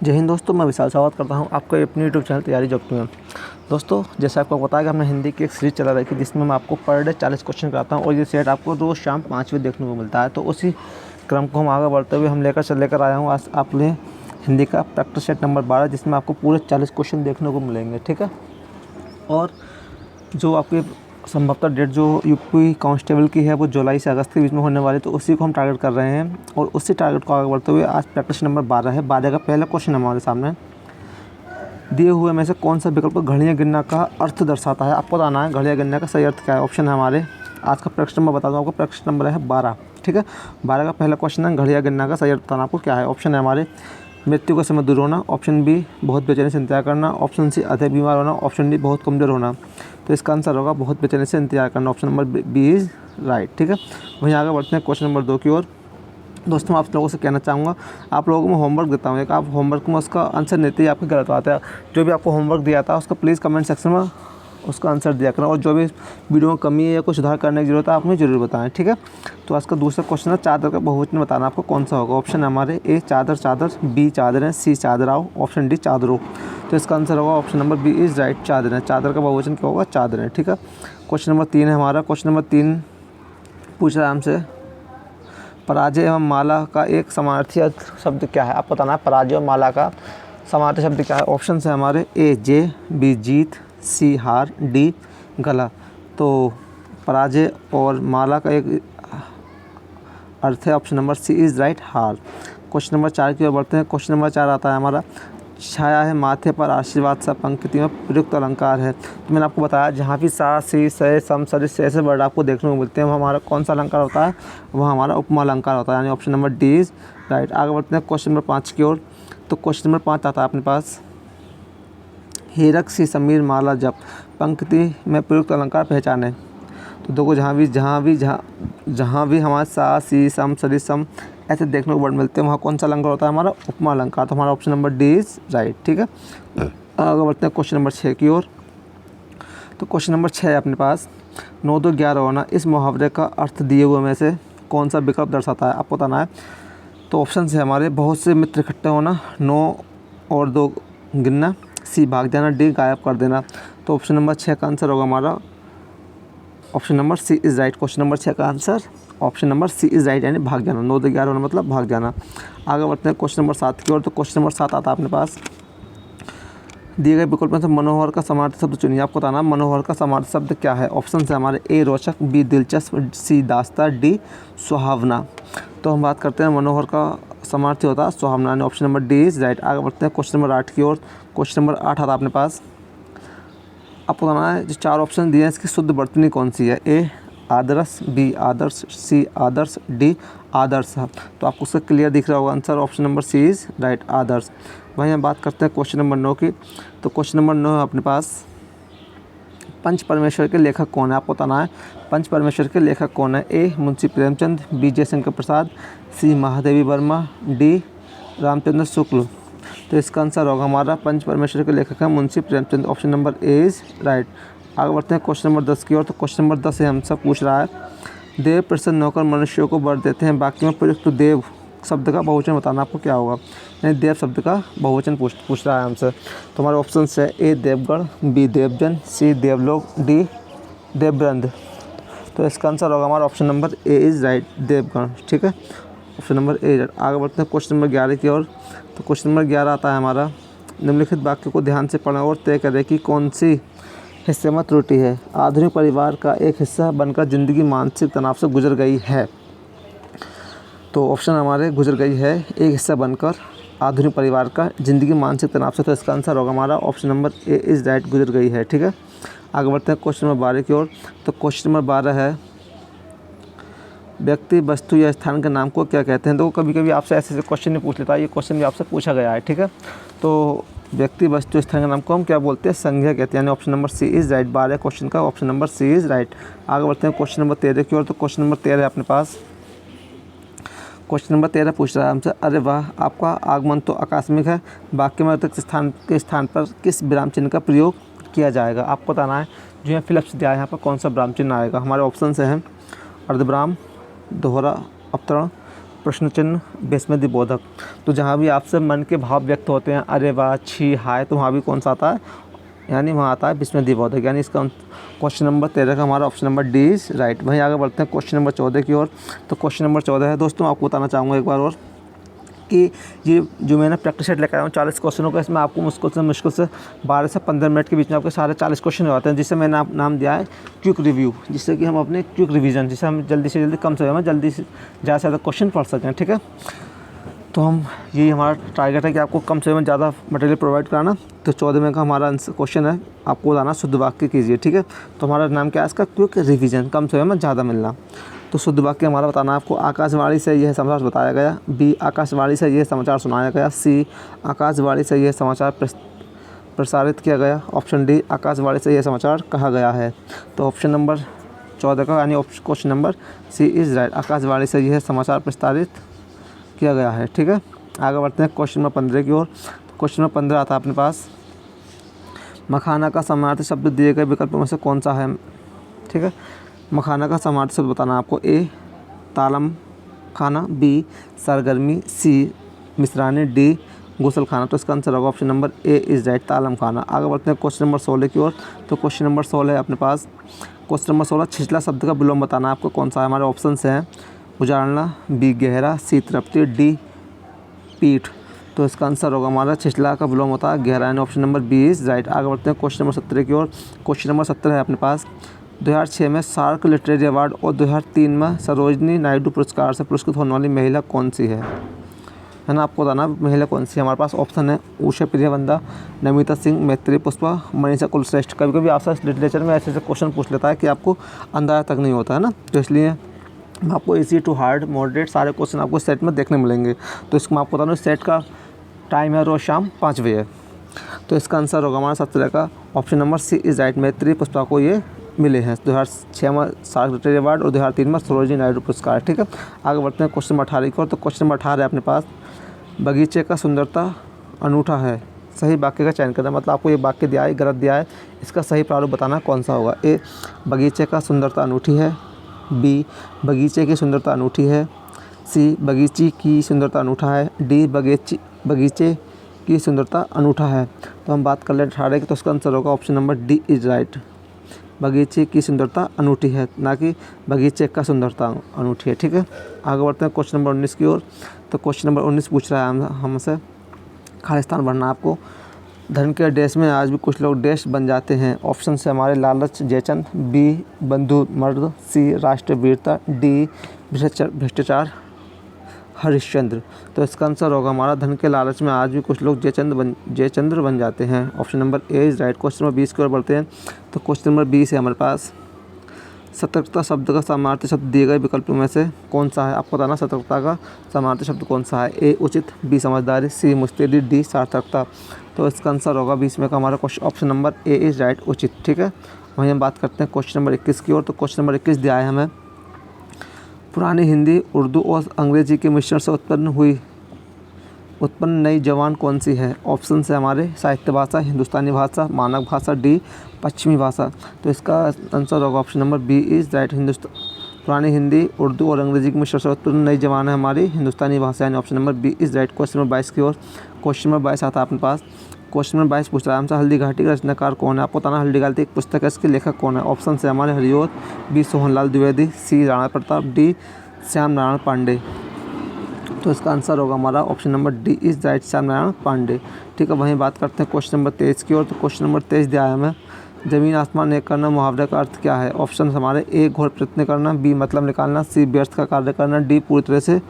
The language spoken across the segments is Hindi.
जय हिंद दोस्तों, मैं विशाल स्वागत करता हूं आपको अपनी यूट्यूब चैनल तैयारी जॉब में। दोस्तों, जैसे आपको पता है कि हमने हिंदी की एक सीरीज़ चला रही थी जिसमें मैं आपको पर डे 40 क्वेश्चन कराता हूं और ये सेट आपको रोज़ शाम 5 बजे देखने को मिलता है। तो उसी क्रम को हम आगे बढ़ते हुए हम लेकर आया हूँ आज आपके लिए हिंदी का प्रैक्टिस सेट नंबर 12, जिसमें आपको पूरे 40 क्वेश्चन देखने को मिलेंगे। ठीक है, और जो आपकी संभवतः डेट जो यूपी कांस्टेबल की है वो जुलाई से अगस्त के बीच में होने वाली, तो उसी को हम टारगेट कर रहे हैं और उसी टारगेट को आगे बढ़ते हुए आज प्रैक्टिस नंबर 12 है। 12 का पहला क्वेश्चन हमारे सामने दिए हुए में से कौन सा विकल्प घड़ियाँ गिनना का अर्थ दर्शाता है। आपको बताना है घड़ियाँ गिनने का सही अर्थ क्या है। ऑप्शन है हमारे आज का प्रैक्टिस नंबर, बता दूँ आपको, प्रैक्टिस नंबर है 12। ठीक है, 12 का पहला क्वेश्चन है घड़ियाँ गिनना का सही अर्थ बताना आपको क्या है। ऑप्शन है हमारे मृत्यु का समय दूर होना, ऑप्शन बी बहुत बेचैनी से इंतजार करना, ऑप्शन सी अधिक बीमार होना, ऑप्शन डी बहुत कमज़ोर होना। तो इसका आंसर होगा बहुत बेचैनी से इंतजार करना, option number B is right. ठीक है, वहीं आगे बढ़ते हैं क्वेश्चन नंबर 2 की ओर। दोस्तों, आप लोगों से कहना चाहूँगा, आप लोगों को मैं होमवर्क देता हूँ एक, आप होमवर्क में उसका आंसर देते ही आपके गलत आता है। जो भी आपको होमवर्क दिया था उसका प्लीज़ कमेंट सेक्शन में उसका आंसर दिया करना, और जो भी वीडियो में कमी है या कुछ सुधार करने की ज़रूरत है आप मुझे ज़रूर बताएं। ठीक है, तो आज का दूसरा क्वेश्चन है चादर का बहुवचन बताना आपको कौन सा होगा। ऑप्शन है हमारे ए चादर चादर, बी चादरें, सी चादराओ, ऑप्शन डी चादरों। तो इसका आंसर होगा option number B is right, चादरें। चादर का बहुवचन क्या होगा, चादरें। ठीक है, क्वेश्चन नंबर 3 है हमारा। क्वेश्चन नंबर 3 पूछ रहा है हमसे पराजय एवं माला का एक समानार्थी शब्द क्या है। आपको बताना है पराजय और माला का समानार्थी शब्द क्या है। ऑप्शन है हमारे ए जय, बी जीत, सी हार, डी गला। तो पराजय और माला का एक अर्थ है option number C is right, हार। क्वेश्चन नंबर 4 की ओर बढ़ते हैं। क्वेश्चन नंबर 4 आता है हमारा छाया है माथे पर आशीर्वाद सा पंक्ति में प्रयुक्त अलंकार है। तो मैंने आपको बताया जहाँ भी सा सी से सम सदृश ऐसे वर्ड आपको देखने को मिलते हैं वो हमारा कौन सा अलंकार होता है, वह हमारा उपमा अलंकार होता है, यानी option number D is right. आगे बढ़ते हैं क्वेश्चन नंबर 5 की ओर। तो क्वेश्चन नंबर 5 आता है अपने पास हीरक सी समीर माला जप पंक्ति में प्रयुक्त अलंकार पहचाने। तो देखो जहाँ भी हमारे सा सी सम सदृश सम ऐसे देखने को वर्ड मिलते हैं वहाँ कौन सा अलंकार होता है, हमारा उपमा अलंकार। तो हमारा option number D is right. ठीक है, आगे बढ़ते हैं क्वेश्चन नंबर 6 की ओर। तो क्वेश्चन नंबर 6 है अपने पास 9 2 11 होना इस मुहावरे का अर्थ दिए हुए में से कौन सा विकल्प दर्शाता है। आपको बताना है। तो ऑप्शन है हमारे बहुत से मित्र इकट्ठे होना, 9 और 2 गिनना, सी भाग जाना, डी गायब कर देना। तो ऑप्शन नंबर 6 का आंसर होगा हमारा option number C is right. Question number 6 का answer option number C is right, यानी भाग जाना। 9 2 11 होना मतलब भाग जाना। आगे बढ़ते हैं क्वेश्चन नंबर 7 की ओर। तो क्वेश्चन नंबर 7 आता है अपने पास दिए गए विकल्प में से मनोहर का समानार्थी शब्द चुनिए। आपको बताना मनोहर का समानार्थी शब्द क्या है। ऑप्शन है हमारे ए रोचक, बी दिलचस्प, सी दास्ता, डी सुहावना। तो हम बात करते हैं मनोहर का समानार्थी होता है सुहावना, यानी option number D is right. आगे बढ़ते हैं क्वेश्चन नंबर 8 की ओर। क्वेश्चन नंबर 8 आता है अपने पास। आपको बताना है जो 4 ऑप्शन दिए हैं इसकी शुद्ध वर्तनी कौन सी है। ए आदर्श, बी आदर्श, सी आदर्श, डी आदर्श। तो आपको उसका क्लियर दिख रहा होगा answer option number C is right, आदर्श। वहीं हम बात करते हैं क्वेश्चन नंबर 9 की। तो क्वेश्चन नंबर 9 है अपने पास पंच परमेश्वर के लेखक कौन है। आपको बताना है पंच परमेश्वर के लेखक कौन है। ए मुंशी प्रेमचंद, बी जयशंकर प्रसाद, सी महादेवी वर्मा, डी रामचंद्र शुक्ल। तो इसका आंसर होगा हमारा पंच परमेश्वर के लेखक है Munshi Premchand, option number A is right. आगे बढ़ते हैं क्वेश्चन नंबर 10 की ओर। तो क्वेश्चन नंबर 10 से हमसे पूछ रहा है देव प्रसन्न होकर मनुष्यों को वर देते हैं, बाकी में प्रयुक्त देव शब्द का बहुवचन बताना आपको क्या होगा, यानी देव शब्द का बहुवचन पूछ रहा है हमसे। तो हमारे ऑप्शन है ए देवगढ़, बी देवजन, सी देवलोक, डी देववृंद। तो इसका आंसर होगा हमारा option number A is right, Deogarh. ठीक है, ऑप्शन नंबर ए। आगे बढ़ते हैं क्वेश्चन नंबर 11 की ओर। तो क्वेश्चन नंबर 11 आता है हमारा निम्नलिखित वाक्य को ध्यान से पढ़ें और तय करें कि कौन सी हिस्से में त्रुटि है। आधुनिक परिवार का एक हिस्सा बनकर ज़िंदगी मानसिक तनाव से गुजर गई है। तो ऑप्शन हमारे गुजर गई है, एक हिस्सा बनकर आधुनिक परिवार का ज़िंदगी मानसिक तनाव से। तो इसका आंसर होगा हमारा option number A is right, गुजर गई है। ठीक है, आगे बढ़ते हैं क्वेश्चन नंबर 12 की ओर। तो क्वेश्चन नंबर 12 है व्यक्ति वस्तु या स्थान के नाम को क्या कहते हैं। तो कभी कभी आपसे ऐसे क्वेश्चन नहीं पूछ लेता, ये क्वेश्चन भी आपसे पूछा गया है। ठीक है, तो व्यक्ति वस्तु स्थान के नाम को हम क्या बोलते हैं, संज्ञा कहते हैं, यानी option number C is right. 12 question का option number C is right. आगे बढ़ते हैं क्वेश्चन नंबर 13 की ओर। तो क्वेश्चन नंबर 13 है अपने पास। क्वेश्चन नंबर 13 पूछ रहा है हमसे अरे वाह आपका आगमन तो आकस्मिक है, वाक्य में रिक्त स्थान के स्थान पर किस विराम चिन्ह का प्रयोग किया जाएगा। आपको बताना है जो यहाँ फिलअप्स दिया है यहाँ पर कौन सा विराम चिन्ह आएगा। हमारे ऑप्शन से हैं अर्धविराम, दोहरा अवतरण, प्रश्न चिन्ह विस्मयदिबोधक। तो जहाँ भी आपसे मन के भाव व्यक्त होते हैं, अरे वाह, छी, हाय, तो वहाँ भी कौन सा आता है, यानी वहाँ आता है विस्मयदिबोधक। यानी इसका क्वेश्चन नंबर 13 का हमारा option number D is right. वहीं आगे बढ़ते हैं क्वेश्चन नंबर 14 की ओर। तो क्वेश्चन नंबर 14 है दोस्तों, आपको बताना चाहूँगा एक बार और कि ये जो मैंने प्रैक्टिस सेट लेकर आया हूँ 40 क्वेश्चनों का, इसमें आपको मुश्किल से 12 से 15 मिनट के बीच में आपके सारे 40 क्वेश्चन हो जाते हैं, जिसे मैंने नाम दिया है क्विक रिव्यू, जिससे कि हम अपने क्विक रिवीजन, जिससे हम जल्दी से जल्दी, कम समय में जल्दी से ज़्यादा से ज़्यादा क्वेश्चन पढ़ सकें। ठीक है, तो हम यही हमारा टारगेट है कि आपको कम समय में ज़्यादा मटेरियल प्रोवाइड कराना। तो 14वें का हमारा आंसर क्वेश्चन है, आपको बताना शुद्ध वाक्य कीजिए। ठीक है, तो हमारा नाम क्या है इसका, क्विक रिवीजन, कम समय में ज़्यादा मिलना। तो शुद्ध वाक्य हमारा बताना आपको, आकाशवाणी से यह समाचार बताया गया, बी आकाशवाणी से यह समाचार सुनाया गया, सी आकाशवाणी से यह समाचार प्रसारित किया गया, ऑप्शन डी आकाशवाणी से यह समाचार कहा गया है। तो ऑप्शन नंबर 14 का यानी question number C is right, Akashvani से यह समाचार प्रसारित किया गया है। ठीक है, आगे बढ़ते हैं क्वेश्चन नंबर 15 की ओर। क्वेश्चन नंबर 15 आता है अपने पास, मखाना का समानार्थी शब्द दिए गए विकल्पों में से कौन सा है। ठीक है, मखाना का समानार्थी शब्द बताना आपको, ए तालम खाना, बी सरगर्मी, सी मिश्रानी, डी गुसल खाना। तो इसका आंसर होगा option number A is right, तालम खाना। आगे बढ़ते हैं क्वेश्चन नंबर 16 की ओर। तो क्वेश्चन नंबर 16 है अपने पास, क्वेश्चन नंबर 16, छिछला शब्द का विलोम बताना आपको कौन सा है। हमारे ऑप्शन हैं उजाड़ना, बी गहरा, सी तृप्ति, डी पीठ। तो इसका आंसर होगा हमारा छिछला का विलोम होता है गहरा, यानी option number B is right. आगे बढ़ते हैं क्वेश्चन नंबर 17 की ओर। क्वेश्चन नंबर 17 है अपने पास, 2006 में सार्क लिटरेरी अवार्ड और 2003 में सरोजनी नायडू पुरस्कार से पुरस्कृत होने वाली महिला कौन सी है ना, आपको बताना महिला कौन सी है। हमारे पास ऑप्शन है उषा प्रियवंदा, नमिता सिंह, मैत्री पुष्पा, मनीषा कुलश्रेष्ठ। कभी कभी आपसे लिटरेचर में ऐसे ऐसे क्वेश्चन पूछ लेता है कि आपको अंदाजा तक नहीं होता है ना, तो इसलिए आपको इजी टू हार्ड मॉडरेट सारे क्वेश्चन आपको सेट में देखने मिलेंगे। तो इसको मैं आपको बता दूँ, सेट का टाइम है रोज़ शाम 5 बजे। तो इसका आंसर होगा हमारा 17 का option number C is right, Maitreyi Pushpa को ये मिले हैं 2006 में सार्क लिटरेरी अवार्ड और 2003 में सरोजिनी नायडू पुरस्कार। ठीक है, आगे बढ़ते हैं क्वेश्चन नंबर 18 की ओर। तो क्वेश्चन नंबर 18 है अपने पास, बगीचे का सुंदरता अनूठा है, सही वाक्य का चयन करना। मतलब आपको ये वाक्य दिया है, गलत दिया है, इसका सही प्रारूप बताना कौन सा होगा। ए बगीचे का सुंदरता अनूठी है, बी बगीचे की सुंदरता अनूठी है, सी बगीचे की सुंदरता अनूठा है, डी बगीचे की सुंदरता अनूठा है। तो हम बात कर ले 18 की, तो उसका आंसर होगा option number D is right, बगीचे की सुंदरता अनूठी है, ना कि बगीचे का सुंदरता अनूठी है। ठीक है, आगे बढ़ते हैं क्वेश्चन नंबर 19 की ओर। तो क्वेश्चन नंबर 19 पूछ रहा है हमसे, खालिस्तान बनना आपको, धन के डैश में आज भी कुछ लोग डैश बन जाते हैं। ऑप्शन से हमारे लालच जयचंद, बी बंधु मर्द, सी राष्ट्रीय वीरता, डी भ्रष्टाचार हरिश्चंद्र। तो इसका आंसर होगा हमारा, धन के लालच में आज भी कुछ लोग जयचंद्र बन जाते हैं। Option number A is right. Question number 20 की ओर बढ़ते हैं। तो क्वेश्चन नंबर 20 है हमारे पास, सतर्कता शब्द का समानार्थी शब्द दिए गए विकल्पों में से कौन सा है। आपको बताना सतर्कता का समानार्थी शब्द कौन सा है। ए उचित, बी समझदारी, सी मुस्तैदी, डी सार्थकता। तो इसका आंसर होगा 20 में का हमारा question option number A is right, उचित। ठीक है, वहीं हम बात करते हैं क्वेश्चन नंबर 21 की ओर। तो क्वेश्चन नंबर 21 दिया है हमें, पुरानी हिंदी, उर्दू और अंग्रेजी के मिश्रण से उत्पन्न नई जबान कौन सी है। ऑप्शन से हमारे साहित्य भाषा, हिंदुस्तानी भाषा, मानक भाषा, डी पश्चिमी भाषा। तो इसका आंसर होगा option number B is right, पुरानी हिंदी, उर्दू और अंग्रेजी के मिश्रण से उत्पन्न नई जबान है हमारी हिंदुस्तानी भाषा, यानी option number B is right. Question number 22 की ओर। क्वेश्चन नंबर 22 आता है अपने पास। क्वेश्चन नंबर 22 पूछ रहा है हमसे, हल्दी घाटी का रचनाकार कौन है। आपको बताना हल्दी घाटी एक पुस्तक है, इसके लेखक कौन है। ऑप्शन से हमारे Hariaudh, B Sohanlal Dwivedi, C Rana Pratap, D Shyam Narayan Pandey. तो इसका आंसर होगा हमारा option number D is right, Shyam Narayan Pandey. ठीक है, वहीं बात करते हैं क्वेश्चन नंबर 23 की ओर। तो क्वेश्चन नंबर 23 दिया है हमें, ज़मीन आसमान एक करना मुहावरे का अर्थ क्या है। ऑप्शन हमारे ए घोर प्रयत्न करना, बी मतलब निकालना, सी व्यर्थ का कार्य करना, डी पूरी तरह से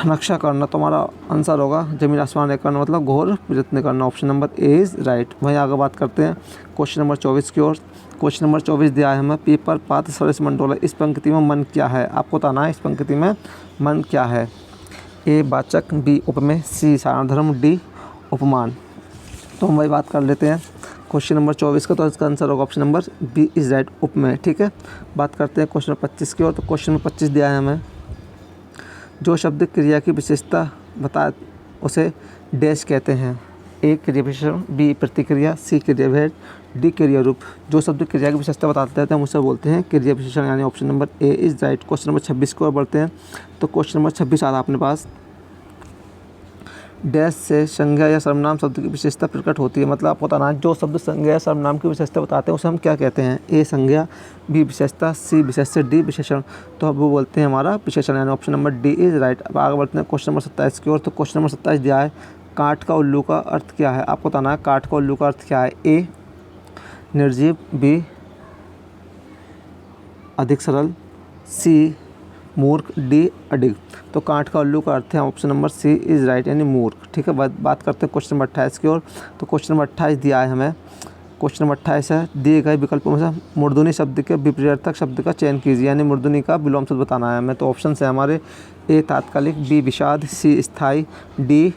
नक्शा करना। तो हमारा आंसर होगा ज़मीन आसमान एक करना मतलब घोर प्रयत्न करना, option number A is right. वहीं आगे बात करते हैं क्वेश्चन नंबर 24 की ओर। क्वेश्चन नंबर 24 दिया है हमें, पीपर पात्र सरिस मंडोला, इस पंक्ति में मन क्या है। आपको बताना है इस पंक्ति में मन क्या है। ए वाचक, बी उपमेय, सी सारधर्म, डी उपमान। तो हम वही बात कर लेते हैं क्वेश्चन नंबर 24 का। तो इसका आंसर होगा option number B is right, उपमेय। ठीक है, बात करते हैं क्वेश्चन नंबर 25 की ओर। तो क्वेश्चन नंबर 25 दिया है हमें, जो शब्द क्रिया की विशेषता बता उसे डैश कहते हैं। ए क्रिया विशेषण, बी प्रतिक्रिया, सी क्रियाभेद, डी क्रिया रूप। जो शब्द क्रिया की विशेषता बताते हैं हम उसे बोलते हैं क्रिया विशेषण, यानी option number A is right. Question number 26 को और बढ़ते हैं। तो क्वेश्चन नंबर 26 आता है अपने पास, डैश से संज्ञा या सर्वनाम शब्द की विशेषता प्रकट होती है। मतलब आपको बताना है जो शब्द संज्ञा या सर्वनाम की विशेषता बताते हैं उसे हम क्या कहते हैं। ए संज्ञा, बी विशेषता, सी विशेष्य, डी विशेषण। तो अब वो बोलते हैं हमारा विशेषण, यानी option number D is right. अब आगे बढ़ते हैं क्वेश्चन नंबर 27 की ओर। तो क्वेश्चन नंबर 27 दिया है, काठ का उल्लू का अर्थ क्या है। आपको बताना है काठ का उल्लू का अर्थ क्या है। ए निर्जीव, बी अधिक सरल, सी मूर्ख, डी अडिग। तो काठ का उल्लू का अर्थ है option number C is right, यानी मूर्ख। ठीक है, बात करते हैं क्वेश्चन नंबर 28 की ओर। तो क्वेश्चन नंबर 28 दिया है हमें, क्वेश्चन नंबर 28 है, दिए गए विकल्पों में से मूर्धनी शब्द के विपरीतार्थक शब्द का चयन कीजिए, यानी मूर्धनी का विलोम शब्द बताना है हमें। तो ऑप्शन है हमारे, ए तात्कालिक, बी विषाद, सी स्थायी, डी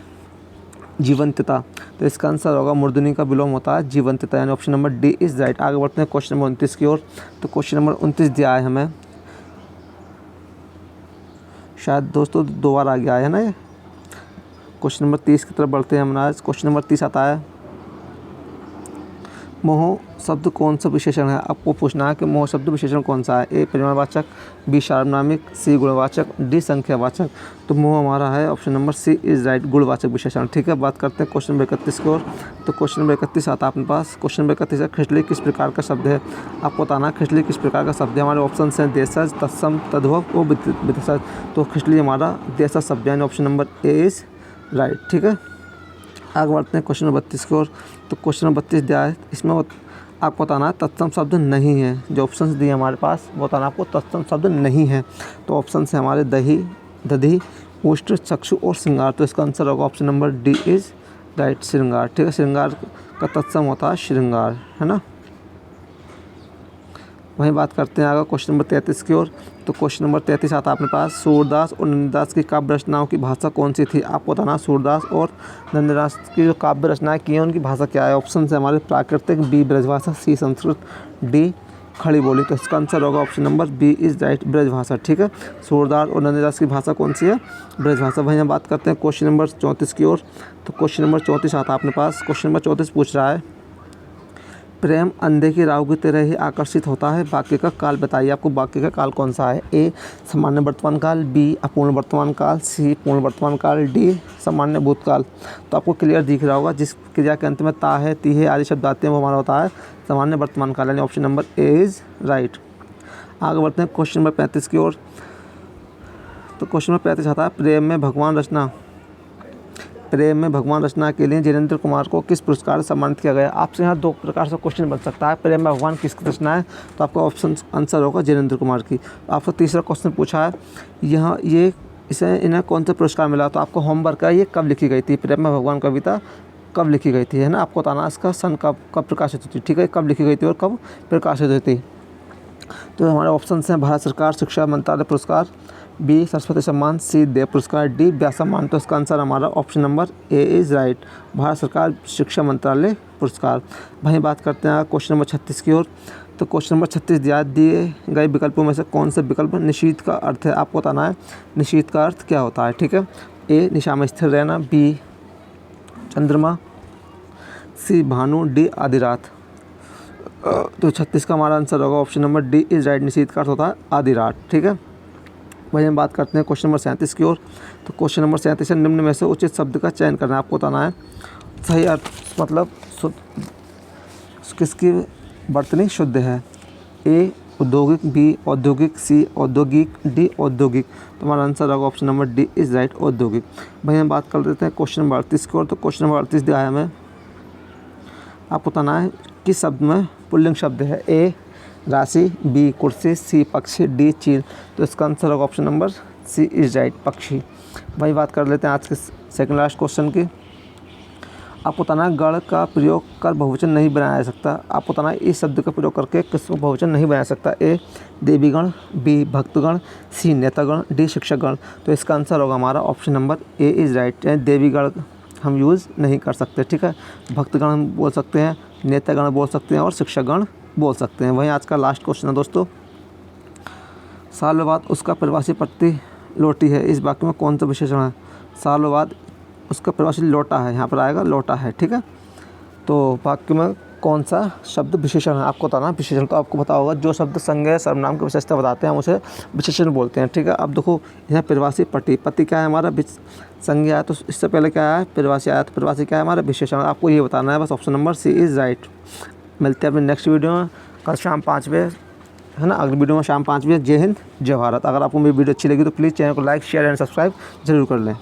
जीवंतता। तो इसका आंसर होगा मूर्धनी का विलोम होता है जीवंतता, यानी option number D is right. आगे बढ़ते हैं क्वेश्चन नंबर 29 की ओर। तो क्वेश्चन नंबर 29 दिया है हमें, शायद दोस्तों 2 बार आ गया है ना ये। क्वेश्चन नंबर 30 की तरफ बढ़ते हैं हम आज। क्वेश्चन नंबर 30 आता है, मोह शब्द कौन सा विशेषण है। आपको पूछना है कि मोह शब्द विशेषण कौन सा है। ए परिमाणवाचक, बी सार्वनामिक, सी गुणवाचक, डी संख्यावाचक। तो मोह हमारा है option number C is right, गुणवाचक विशेषण। ठीक है, बात करते हैं क्वेश्चन नंबर 31 की ओर। तो क्वेश्चन नंबर 31 आता है अपने पास। क्वेश्चन नंबर 31 है, खिचड़ी किस प्रकार का शब्द है। आपको बताना है खिचड़ी किस प्रकार का शब्द है। हमारे ऑप्शन हैं देशज, तत्सम, तद्भव और विशेषज। तो खिचड़ी हमारा देशज शब्द है, यानी option number A is right. ठीक है, आगे बढ़ते हैं क्वेश्चन नंबर 32 की ओर। तो क्वेश्चन नंबर 32 दिया है, इसमें आपको बताना है तत्सम शब्द नहीं है। जो ऑप्शंस दिए हमारे पास वो बताना आपको तत्सम शब्द नहीं है। तो ऑप्शन है हमारे दही, दधी, उष्ट, चक्षु और श्रृंगार। तो इसका आंसर होगा option number D is right, श्रृंगार। ठीक है, श्रृंगार का तत्सम होता है श्रृंगार, है ना। वहीं बात करते हैं आगे क्वेश्चन नंबर 33 की ओर। तो क्वेश्चन नंबर 33 आता है अपने पास, सूरदास और नंददास की काव्य रचनाओं की भाषा कौन सी थी। आपको बताना सूरदास और नंददास की जो काव्य रचनाएं की हैं उनकी भाषा क्या है। ऑप्शन है हमारे प्राकृतिक, B Brajbhasha, C Sanskrit, D Khari Boli. तो इसका आंसर होगा option number B is right, Brajbhasha. ठीक है, सूरदास और नंददास की भाषा कौन सी है, ब्रजभाषा। वहीं हम बात करते हैं क्वेश्चन नंबर 34 की ओर। तो क्वेश्चन नंबर 34 आता है अपने पास। क्वेश्चन नंबर 34 पूछ रहा है, प्रेम अंधे की राह की तरह ही आकर्षित होता है, वाक्य का काल बताइए। आपको वाक्य का काल कौन सा है। ए सामान्य वर्तमान काल, बी अपूर्ण वर्तमान काल, सी पूर्ण वर्तमान काल, डी सामान्य भूतकाल। तो आपको क्लियर दिख रहा होगा, जिस क्रिया के अंत में ता है, ती है आदि शब्द आते हैं वो हमारा होता है सामान्य वर्तमान काल, यानी option number A is right. आगे बढ़ते हैं क्वेश्चन नंबर 35 की ओर। तो क्वेश्चन नंबर 35 आता है, प्रेम में भगवान रचना के लिए जिनेंद्र कुमार को किस पुरस्कार से सम्मानित किया गया। आपसे यहाँ 2 प्रकार से क्वेश्चन बन सकता है, प्रेम में भगवान किसकी रचना है। तो आपका ऑप्शन आंसर होगा जिनेंद्र कुमार की। आपको तीसरा क्वेश्चन पूछा है, इन्हें कौन सा पुरस्कार मिला। तो आपको होमवर्क है, ये कब लिखी गई थी, प्रेम में भगवान कविता कब लिखी गई थी, है ना। आपको बताना इसका सन कब प्रकाशित हुई थी। ठीक है, कब लिखी गई थी और कब प्रकाशित हुई थी। तो हमारे ऑप्शन हैं भारत सरकार शिक्षा मंत्रालय पुरस्कार, बी सरस्वती सम्मान, सी देव पुरस्कार, डी व्यास सम्मान। तो इसका आंसर हमारा option number A is right, Bharat सरकार शिक्षा मंत्रालय पुरस्कार। वहीं बात करते हैं क्वेश्चन नंबर 36 की ओर। तो क्वेश्चन नंबर 36 दिए गए विकल्पों में से कौन सा विकल्प निशीथ का अर्थ है। आपको बताना है निशीथ का अर्थ क्या होता है। ठीक है, ए निशा में स्थिर रहना, बी चंद्रमा, सी भानु, डी आधी रात। तो 36 का हमारा आंसर होगा option number D is right, निशीथ का अर्थ होता है आधी रात। ठीक है, वही हम बात करते हैं क्वेश्चन नंबर 37 की ओर। तो क्वेश्चन नंबर 37 निम्न में से उचित शब्द का चयन करना है। आपको बताना है सही अर्थ मतलब किसकी वर्तनी शुद्ध है। ए औद्योगिक, बी औद्योगिक, सी औद्योगिक, डी औद्योगिक। तो हमारा आंसर होगा option number D is right, औद्योगिक। भाई हम बात कर लेते हैं क्वेश्चन नंबर 38 की ओर। तो क्वेश्चन नंबर 38 दिया है हमें, आपको बताना है किस शब्द में पुल्लिंग शब्द है। ए राशि, बी कुर्सी, सी पक्षी, डी चील। तो इसका आंसर होगा option number C is right, पक्षी। वही बात कर लेते हैं आज के सेकंड लास्ट क्वेश्चन की। आपको बताना है गण का प्रयोग कर बहुवचन नहीं बनाया जा सकता। आपको बताना है इस शब्द का प्रयोग करके किसको बहुवचन नहीं बनाया सकता। ए देवीगण, बी भक्तगण, सी नेतागण, डी शिक्षकगण। तो इसका आंसर होगा हमारा option number A is right, देवीगण हम यूज़ नहीं कर सकते। ठीक है, भक्तगण हम बोल सकते हैं, नेतागण बोल सकते हैं और शिक्षकगण बोल सकते हैं। वहीं आज का लास्ट क्वेश्चन है दोस्तों, सालों बाद उसका प्रवासी पति लौटी है, इस वाक्य में कौन सा विशेषण है। सालों बाद उसका प्रवासी लोटा है, यहाँ पर आएगा लोटा है, ठीक है। तो वाक्य में कौन सा शब्द विशेषण है, आपको बताना विशेषण। तो आपको पता होगा जो शब्द संज्ञा या सर्वनाम की विशेषता बताते हैं हम उसे विशेषण बोलते हैं, ठीक है। अब देखो यहाँ प्रवासी पति, पति क्या है हमारा संज्ञा है, तो इससे पहले क्या आया प्रवासी आया, तो प्रवासी क्या है हमारा विशेषण। आपको ये बताना है बस, option number C is right. मिलते हैं अपने नेक्स्ट वीडियो में कल शाम 5 बजे, है ना। अगली वीडियो में शाम 5 बजे। जय हिंद, जय भारत। अगर आपको मेरी वीडियो अच्छी लगी तो प्लीज़ चैनल को लाइक, शेयर एंड सब्सक्राइब जरूर कर लें।